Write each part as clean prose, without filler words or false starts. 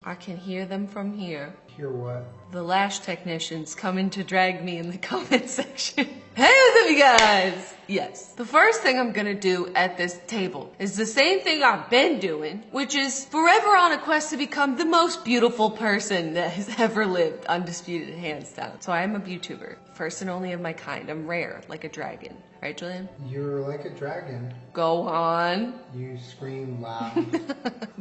I can hear them from here. Hear what? The lash technicians coming to drag me in the comment section. Hey, what's up, you guys? Yes. The first thing I'm gonna do at this table is the same thing I've been doing, which is forever on a quest to become the most beautiful person that has ever lived, undisputed, hands down. So I am a YouTuber, first and only of my kind. I'm rare, like a dragon. Right, Julian? You're like a dragon. Go on. You scream loud.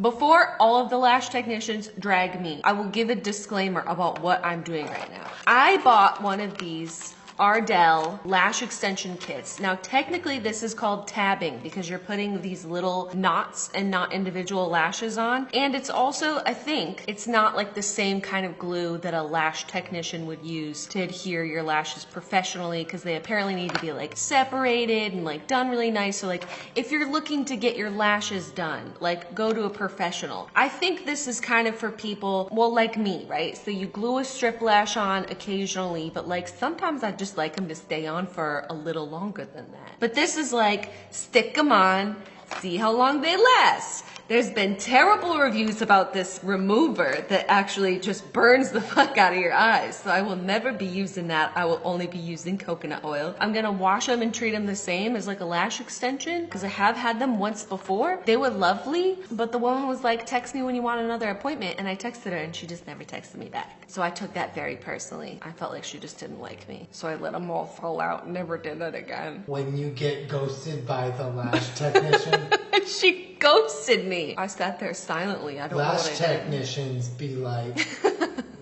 Before all of the lash technicians drag me, I will give a disclaimer about what I'm doing right now. I bought one of these Ardell lash extension kits. Now, technically this is called tabbing because you're putting these little knots and not individual lashes on. And it's also, I think, it's not like the same kind of glue that a lash technician would use to adhere your lashes professionally, because they apparently need to be like separated and like done really nice. So like if you're looking to get your lashes done, like go to a professional. I think this is kind of for people, well, like me, right? So you glue a strip lash on occasionally, but like sometimes I just like them to stay on for a little longer than that. But this is like, stick them on, see how long they last. There's been terrible reviews about this remover that actually just burns the fuck out of your eyes. So I will never be using that. I will only be using coconut oil. I'm gonna wash them and treat them the same as like a lash extension, because I have had them once before. They were lovely, but the woman was like, text me when you want another appointment. And I texted her and she just never texted me back. So I took that very personally. I felt like she just didn't like me. So I let them all fall out and never did it again. When you get ghosted by the lash technician. She ghosted me. I sat there silently. I don't know what I Lash did. technicians be like,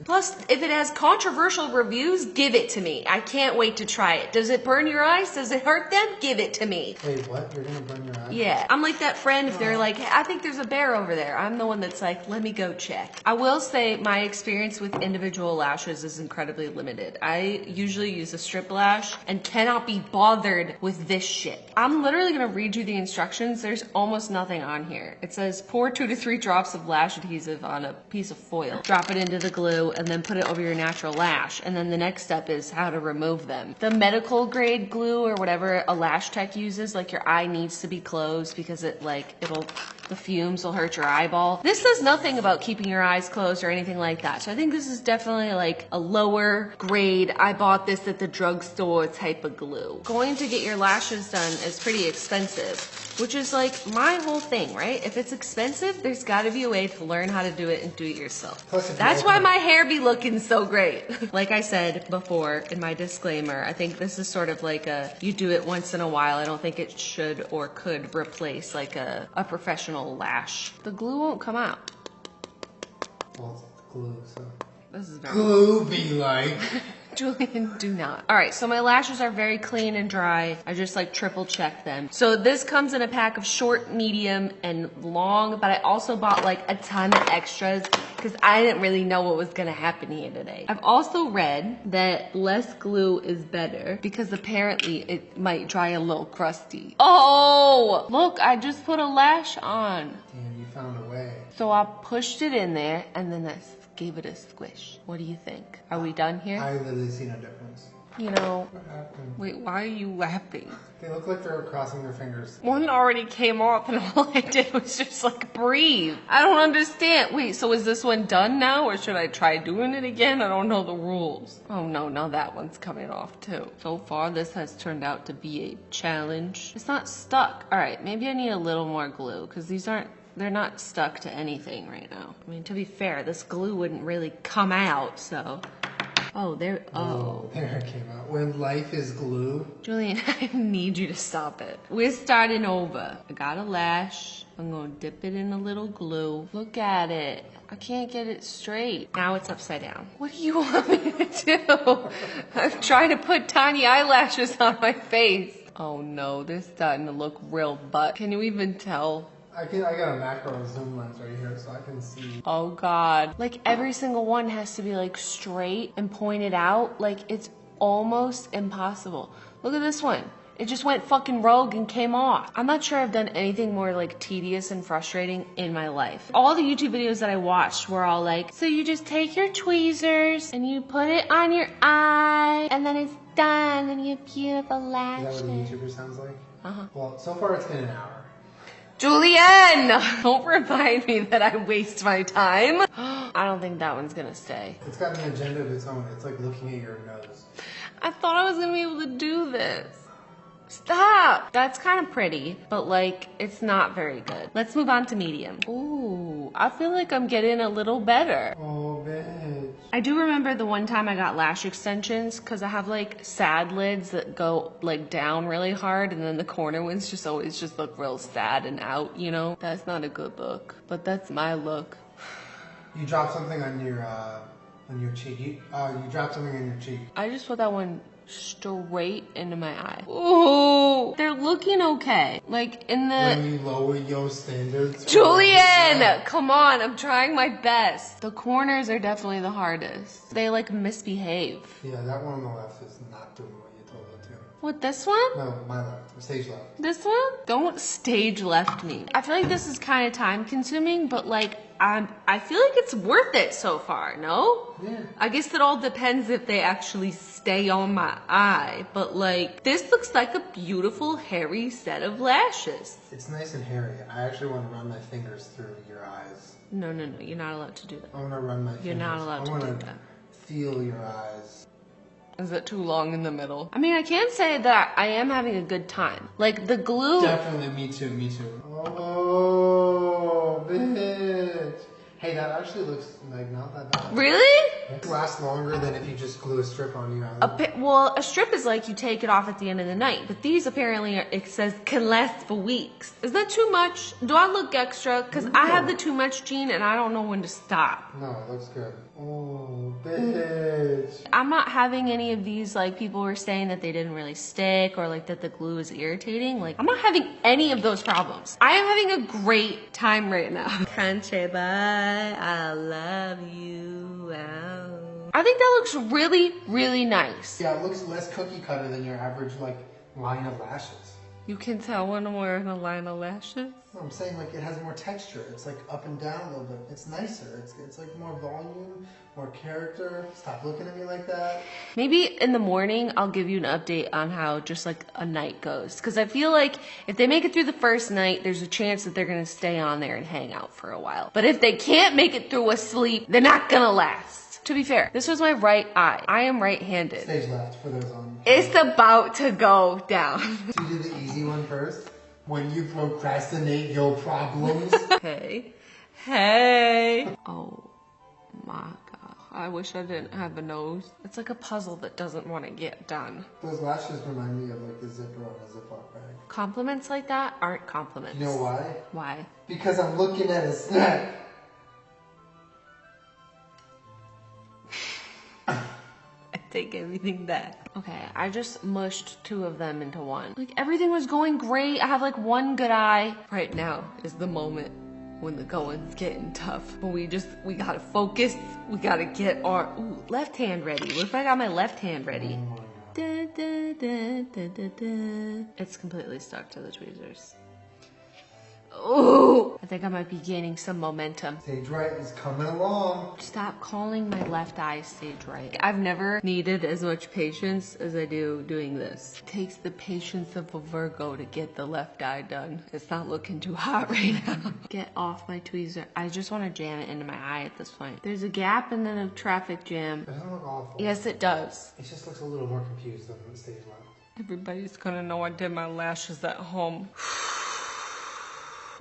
Plus, if it has controversial reviews, give it to me. I can't wait to try it. Does it burn your eyes? Does it hurt them? Give it to me. wait, what? You're gonna burn your eyes? Yeah, I'm like that friend if they're like, hey, I think there's a bear over there. I'm the one that's like, let me go check. I will say my experience with individual lashes is incredibly limited. I usually use a strip lash and cannot be bothered with this shit. I'm literally gonna read you the instructions. There's almost nothing on here. It says pour 2 to 3 drops of lash adhesive on a piece of foil. Drop it into the glue and then put it over your natural lash. And then the next step is how to remove them. The medical grade glue or whatever a lash tech uses, like your eye needs to be closed because the fumes will hurt your eyeball. This says nothing about keeping your eyes closed or anything like that. So I think this is definitely like a lower grade, I bought this at the drugstore type of glue. Going to get your lashes done is pretty expensive, which is like my whole thing, right? If it's expensive, there's gotta be a way to learn how to do it and do it yourself. Plus, if That's you why open- my hair be looking so great. Like I said before in my disclaimer, I think this is sort of like you do it once in a while. I don't think it should or could replace like a professional lash. The glue won't come out. Well, it's glue, so. This is very Glue be like. Julian, do not. All right, so my lashes are very clean and dry. I just like triple check them. So this comes in a pack of short, medium, and long, but I also bought like a ton of extras because I didn't really know what was gonna happen here today. I've also read that less glue is better because apparently it might dry a little crusty. Oh, look, I just put a lash on. Damn, you found a way. So I pushed it in there and then I gave it a squish. What do you think? Are we done here? I literally see no difference. You know, What happened? wait, why are you laughing? They look like they're crossing their fingers. One already came off and all I did was just like breathe. I don't understand. Wait, so is this one done now or should I try doing it again? I don't know the rules. Oh no, now that one's coming off too. So far this has turned out to be a challenge. It's not stuck. All right, maybe I need a little more glue because they're not stuck to anything right now. I mean, to be fair, this glue wouldn't really come out, so. Oh, there, oh. There it came out. When life is glue. Julian, I need you to stop it. We're starting over. I got a lash. I'm gonna dip it in a little glue. Look at it. I can't get it straight. Now it's upside down. What do you want me to do? I'm trying to put tiny eyelashes on my face. Oh no, they're starting to look real butt. Can you even tell? I got a macro zoom lens right here so I can see. Oh God. Like every single one has to be like straight and pointed out. Like it's almost impossible. Look at this one. It just went fucking rogue and came off. I'm not sure I've done anything more like tedious and frustrating in my life. All the YouTube videos that I watched were all like, so you just take your tweezers and you put it on your eye and then it's done and you have beautiful lashes. Is that what a YouTuber sounds like? Uh-huh. Well, so far it's been an hour. Julianne! Don't remind me that I waste my time. I don't think that one's gonna stay. It's got an agenda of its own. It's like looking at your nose. I thought I was gonna be able to do this. Stop! That's kind of pretty, but like, it's not very good. Let's move on to medium. Ooh, I feel like I'm getting a little better. Oh, bitch. I do remember the one time I got lash extensions because I have like sad lids that go like down really hard and then the corner ones just always just look real sad and out, you know? That's not a good look, but that's my look. You dropped something on your cheek. You dropped something on your cheek. I just put that one straight into my eye. Ooh, they're looking okay. Like in the... When you lower your standards. Julian, come on, I'm trying my best. The corners are definitely the hardest. They like misbehave. Yeah, that one on the left is not doing what you told it to. What, this one? No, my left. The stage left. This one? Don't stage left me. I feel like this is kind of time consuming, but like, I feel like it's worth it so far, no? Yeah. I guess it all depends if they actually stay on my eye, but like, this looks like a beautiful hairy set of lashes. It's nice and hairy. I actually want to run my fingers through your eyes. No, you're not allowed to do that. I want to run my fingers. You're not allowed to do I want that. to feel your eyes. Is it too long in the middle? I mean, I can say that I am having a good time. Like, the glue... Definitely, me too. Oh, bitch. Hey, that actually looks like not that bad. Really? It lasts longer than if you just glue a strip on your eye. Well, a strip is like you take it off at the end of the night, but these apparently, it says, can last for weeks. Is that too much? Do I look extra? Because I have the too much gene and I don't know when to stop. No, it looks good. Oh, bitch. I'm not having any of these, like, people were saying that they didn't really stick or, like, that the glue is irritating. Like, I'm not having any of those problems. I am having a great time right now. Country boy, I love you. Wow. I think that looks really, really nice. Yeah, it looks less cookie cutter than your average, like, line of lashes. You can tell when I'm wearing a line of lashes. No, I'm saying, like, it has more texture. It's, like, up and down a little bit. It's nicer. It's like, more volume, more character. Stop looking at me like that. Maybe in the morning, I'll give you an update on how just, like, a night goes. Because I feel like if they make it through the first night, there's a chance that they're going to stay on there and hang out for a while. But if they can't make it through a sleep, they're not going to last. To be fair, this was my right eye. I am right-handed. Stage left for those on. It's about to go down. So you do the easy one first? When you procrastinate your problems? Hey. Oh my God. I wish I didn't have a nose. It's like a puzzle that doesn't want to get done. Those lashes remind me of like the zipper on a Ziploc bag. Compliments like that aren't compliments. You know why? Why? Because I'm looking at a snack. Take everything back. Okay, I just mushed 2 of them into one. Like, everything was going great. I have like one good eye. Right now is the moment when the going's getting tough. But we gotta focus. We gotta get our left hand ready. What if I got my left hand ready? Da, da, da, da, da, da. It's completely stuck to the tweezers. Oh, I think I might be gaining some momentum. Stage right is coming along. Stop calling my left eye stage right. I've never needed as much patience as I do doing this. It takes the patience of a Virgo to get the left eye done. It's not looking too hot right now. Get off my tweezer. I just want to jam it into my eye at this point. There's a gap and then a traffic jam. It doesn't look awful. Yes, it does. It just looks a little more confused than the stage left. Everybody's gonna know I did my lashes at home.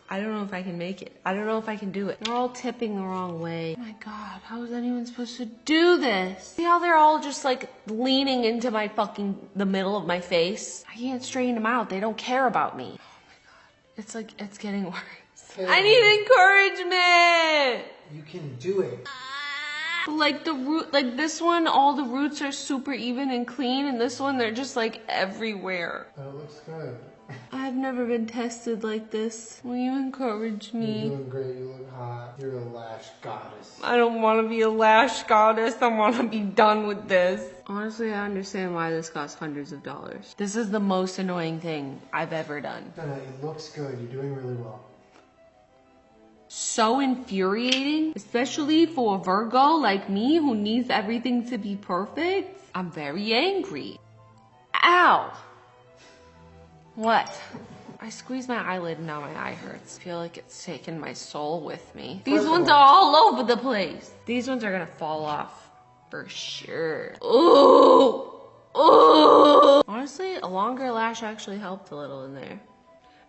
I don't know if I can make it. I don't know if I can do it. They're all tipping the wrong way. Oh my God, how is anyone supposed to do this? See how they're all just like leaning into the middle of my face? I can't straighten them out. They don't care about me. Oh my God, it's like, it's getting worse. Hey. I need encouragement. You can do it. Like the root, like this one, all the roots are super even and clean, and this one, they're just like everywhere. That looks good. I've never been tested like this. Will you encourage me? You're doing great. You look hot. You're a lash goddess. I don't want to be a lash goddess. I want to be done with this. Honestly, I understand why this costs hundreds of dollars. This is the most annoying thing I've ever done. No, it looks good. You're doing really well. So infuriating, especially for a Virgo like me who needs everything to be perfect. I'm very angry. Ow. What? I squeezed my eyelid and now my eye hurts. I feel like it's taken my soul with me. These ones are all over the place. These ones are gonna fall off for sure. Ooh! Ooh! Honestly, a longer lash actually helped a little in there.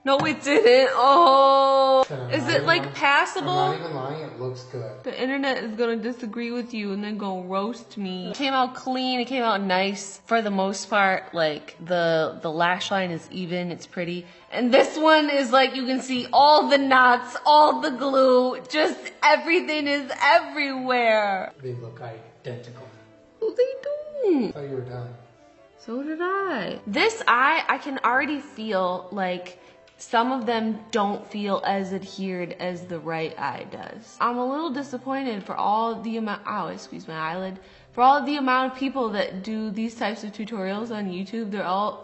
No, it didn't. Oh, is it like passable? I'm not even lying, it looks good. The internet is gonna disagree with you and then go roast me. It came out clean, it came out nice. For the most part, like the lash line is even, it's pretty. And this one is like, you can see all the knots, all the glue, just everything is everywhere. They look identical. Oh, they do. I thought you were done. So did I. This eye, I can already feel like some of them don't feel as adhered as the right eye does. I'm a little disappointed for all the amount, ow, I squeezed my eyelid. For all the amount of people that do these types of tutorials on YouTube,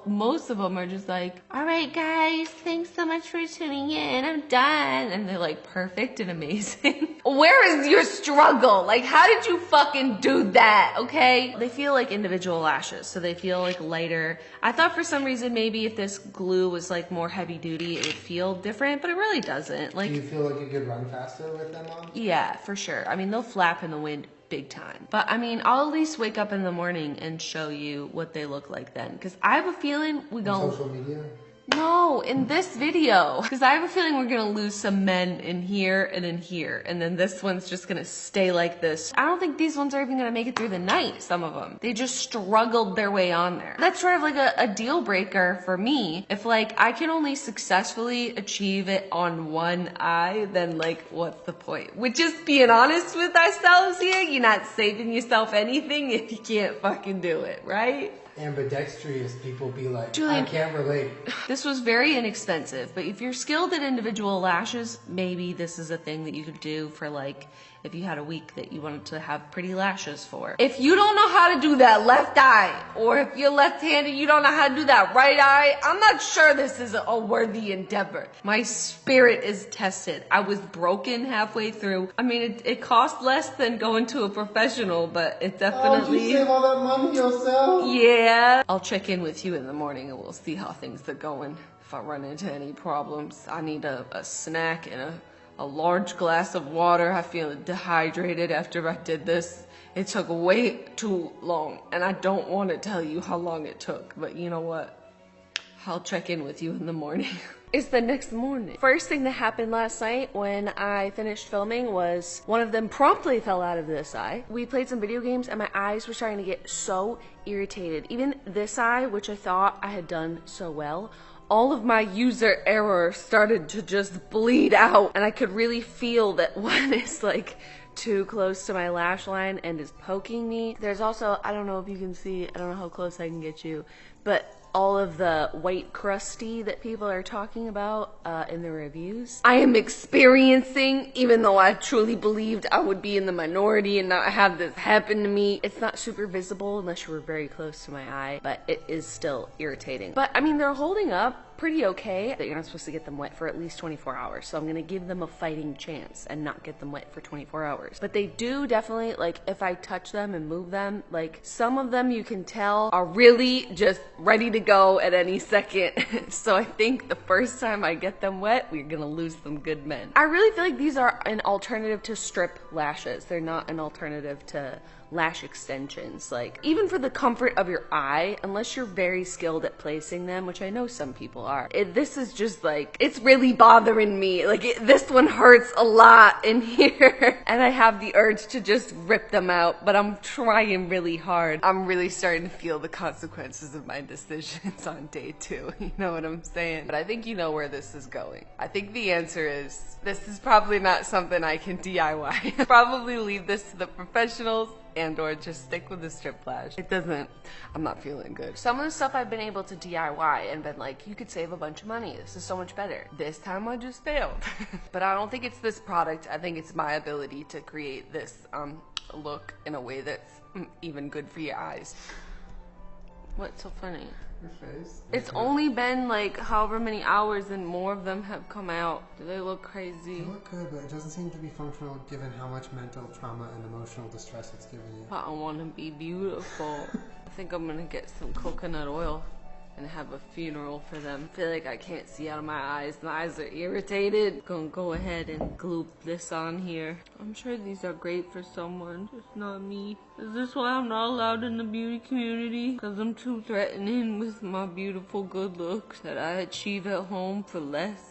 most of them are just like, all right guys, thanks so much for tuning in, I'm done. And they're like perfect and amazing. Where is your struggle? Like, how did you fucking do that, okay? They feel like individual lashes, so they feel like lighter. I thought for some reason maybe if this glue was like more heavy duty, it would feel different, but it really doesn't. Like, do you feel like you could run faster with them on? Yeah, for sure. I mean, they'll flap in the wind big time. But I mean, I'll at least wake up in the morning and show you what they look like then. Because I have a feeling we On social media? No, in this video. Because I have a feeling we're gonna lose some men in here and in here. And then this one's just gonna stay like this. I don't think these ones are even gonna make it through the night, some of them. They just struggled their way on there. That's sort of like a deal breaker for me. If like I can only successfully achieve it on one eye, then like what's the point? We're just being honest with ourselves here. You're not saving yourself anything if you can't fucking do it, right? Ambidextrous people be like, Julian, I can't relate. This was very inexpensive, but if you're skilled at individual lashes, maybe this is a thing that you could do for like, if you had a week that you wanted to have pretty lashes for. If you don't know how to do that left eye, or if you're left-handed, you don't know how to do that right eye, I'm not sure this is a worthy endeavor. My spirit is tested. I was broken halfway through. I mean, it cost less than going to a professional, but it definitely... Oh, you save all that money yourself? Yeah. I'll check in with you in the morning and we'll see how things are going. If I run into any problems, I need a snack and a large glass of water. I feel dehydrated after I did this. It took way too long, and I don't want to tell you how long it took, but you know what? I'll check in with you in the morning. It's the next morning. First thing that happened last night when I finished filming was one of them promptly fell out of this eye. We played some video games and my eyes were starting to get so irritated. Even this eye, which I thought I had done so well, all of my user error started to just bleed out, and I could really feel that one is like too close to my lash line and is poking me. There's also, I don't know if you can see, I don't know how close I can get you, but all of the white crusty that people are talking about in the reviews, I am experiencing, even though I truly believed I would be in the minority and not have this happen to me. It's not super visible unless you were very close to my eye, but it is still irritating. But I mean, they're holding up pretty okay. That you're not supposed to get them wet for at least 24 hours, so I'm gonna give them a fighting chance and not get them wet for 24 hours. But they do definitely, like, if I touch them and move them, like, some of them you can tell are really just ready to go at any second. So I think the first time I get them wet, we're gonna lose some good men. I really feel like these are an alternative to strip lashes. They're not an alternative to lash extensions. Like, even for the comfort of your eye, unless you're very skilled at placing them, which I know some people are, this is just like, it's really bothering me. Like, this one hurts a lot in here. And I have the urge to just rip them out, but I'm trying really hard. I'm really starting to feel the consequences of my decisions on day 2. You know what I'm saying? But I think you know where this is going. I think the answer is, this is probably not something I can DIY. Probably leave this to the professionals, and or just stick with the strip lash. It doesn't, I'm not feeling good. Some of the stuff I've been able to DIY and been like, you could save a bunch of money. This is so much better. This time I just failed. But I don't think it's this product. I think it's my ability to create this look in a way that's even good for your eyes. What's so funny? Your face? It's only been like however many hours and more of them have come out. Do they look crazy? They look good, but it doesn't seem to be functional given how much mental trauma and emotional distress it's given you. But I want to be beautiful. I think I'm gonna get some coconut oil and have a funeral for them. I feel like I can't see out of my eyes. My eyes are irritated. Gonna go ahead and glue this on here. I'm sure these are great for someone, just not me. Is this why I'm not allowed in the beauty community? Because I'm too threatening with my beautiful good looks that I achieve at home for less?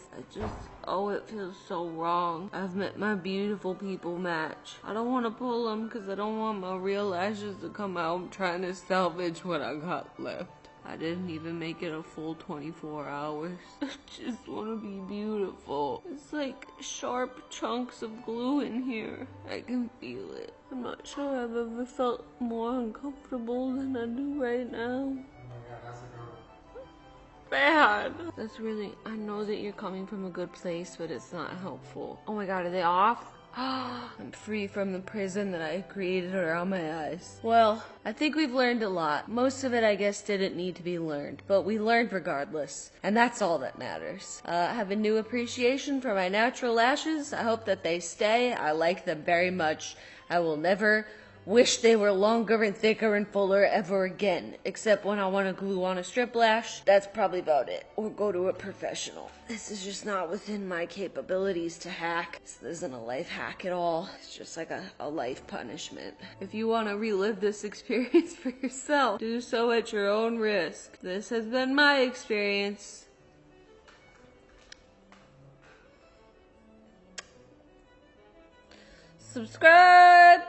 Oh, it feels so wrong. I've met my beautiful people match. I don't want to pull them because I don't want my real lashes to come out. I'm trying to salvage what I got left. I didn't even make it a full 24 hours. I just want to be beautiful. It's like sharp chunks of glue in here. I can feel it. I'm not sure I've ever felt more uncomfortable than I do right now. Bad. That's really, I know that you're coming from a good place, but it's not helpful. Oh my god, are they off? I'm free from the prison that I created around my eyes. Well, I think we've learned a lot. Most of it, I guess, didn't need to be learned, but we learned regardless, and that's all that matters. I have a new appreciation for my natural lashes. I hope that they stay. I like them very much. I will never wish they were longer and thicker and fuller ever again, except when I want to glue on a strip lash. That's probably about it. Or go to a professional. This is just not within my capabilities to hack. This isn't a life hack at all. It's just like a life punishment. If you want to relive this experience for yourself, do so at your own risk. This has been my experience. Subscribe!